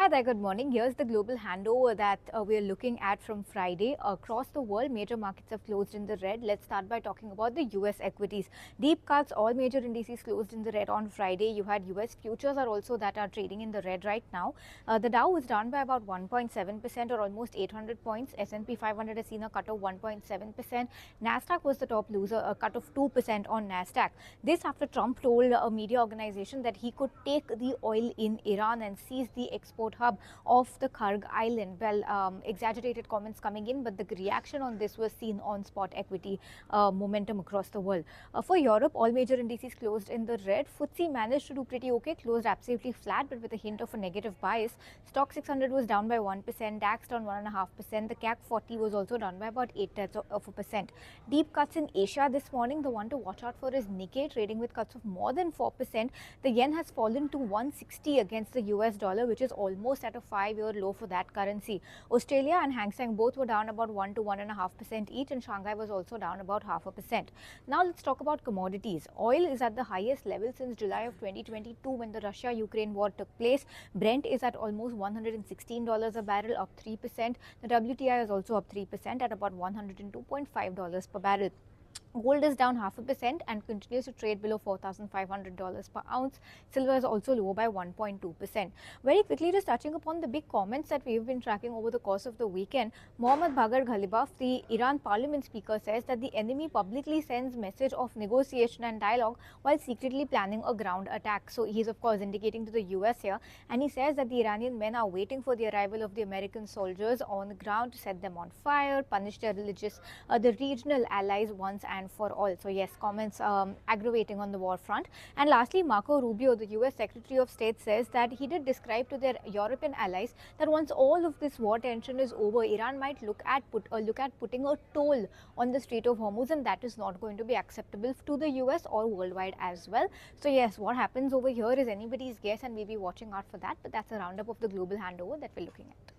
Hi there, good morning. Here's the global handover that we're looking at from Friday. Across the world, major markets have closed in the red. Let's start by talking about the US equities. Deep cuts, all major indices closed in the red on Friday. You had US futures are also that are trading in the red right now. The Dow was down by about 1.7% or almost 800 points. S&P 500 has seen a cut of 1.7%. Nasdaq was the top loser, a cut of 2% on Nasdaq. This after Trump told a media organization that he could take the oil in Iran and seize the export hub of the Karg Island. Well, exaggerated comments coming in, but the reaction on this was seen on spot equity momentum across the world. For Europe, all major indices closed in the red. FTSE managed to do pretty okay, closed absolutely flat, but with a hint of a negative bias. Stock 600 was down by 1%, DAX down 1.5%. The CAC 40 was also down by about 0.8%. Deep cuts in Asia this morning. The one to watch out for is Nikkei, trading with cuts of more than 4%. The yen has fallen to 160 against the US dollar, which is almost at a 5-year low for that currency. Australia and Hang Seng both were down about 1 to 1.5% each, and Shanghai was also down about 0.5%. Now let's talk about commodities. Oil is at the highest level since July of 2022 when the Russia-Ukraine war took place. Brent is at almost $116 a barrel, up 3%. The WTI is also up 3% at about $102.5 per barrel. Gold is down 0.5% and continues to trade below $4,500 per ounce. Silver is also lower by 1.2%. Very quickly, just touching upon the big comments that we've been tracking over the course of the weekend. Mohammad Bagher Ghalibaf, the Iran parliament speaker, says that the enemy publicly sends message of negotiation and dialogue while secretly planning a ground attack. So he's of course indicating to the US here, and he says that the Iranian men are waiting for the arrival of the American soldiers on the ground to set them on fire, punish their the regional allies once and for all. So yes, comments aggravating on the war front. And lastly, Marco Rubio, the US Secretary of State, says that he did describe to their European allies that once all of this war tension is over, Iran might look at putting a toll on the Strait of Hormuz, and that is not going to be acceptable to the US or worldwide as well. So yes, what happens over here is anybody's guess, and we'll be watching out for that. But that's a roundup of the global handover that we're looking at.